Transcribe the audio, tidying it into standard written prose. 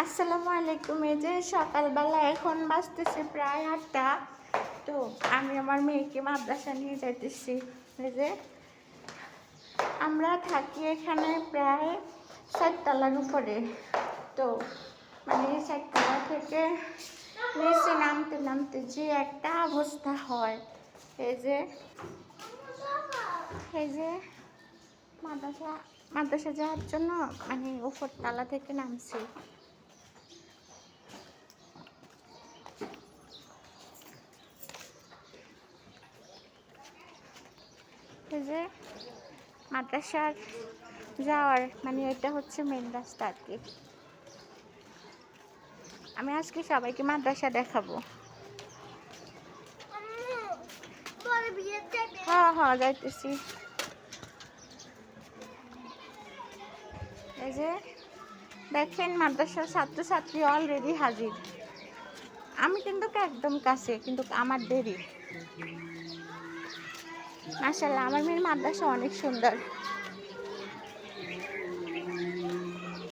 আসসালামু আলাইকুম। এই যে সকালবেলা এখন বাজতেছে প্রায় 8টা। তো আমি আমার মেয়েকে মাদ্রাসা নিয়ে যাইতেছি। এই যে আমরা থাকি এখানে প্রায় 7 তলার উপরে। তো মানে 7 তলা থেকে নিচে নামতে নামতে যে একটা অবস্থা হয়। এই যে এই যে মাদ্রাসা মাদ্রাসা যাওয়ার জন্য মানে উপর তলা থেকে নামছি। এই যে মাদ্রাসার যাওয়ার মানে এটা হচ্ছে মেন রাস্তা আর কি। আমি আজকে সবাইকে মাদ্রাসা দেখাবো। হ্যাঁ হ্যাঁ যাইতেছি। এই যে দেখেন মাদ্রাসার ছাত্রছাত্রী অলরেডি হাজির। আমি কিন্তু একদম কাছে, কিন্তু আমার দেরি। মাশাআল্লাহ, আমার মেয়ের মাদ্রাসা অনেক সুন্দর।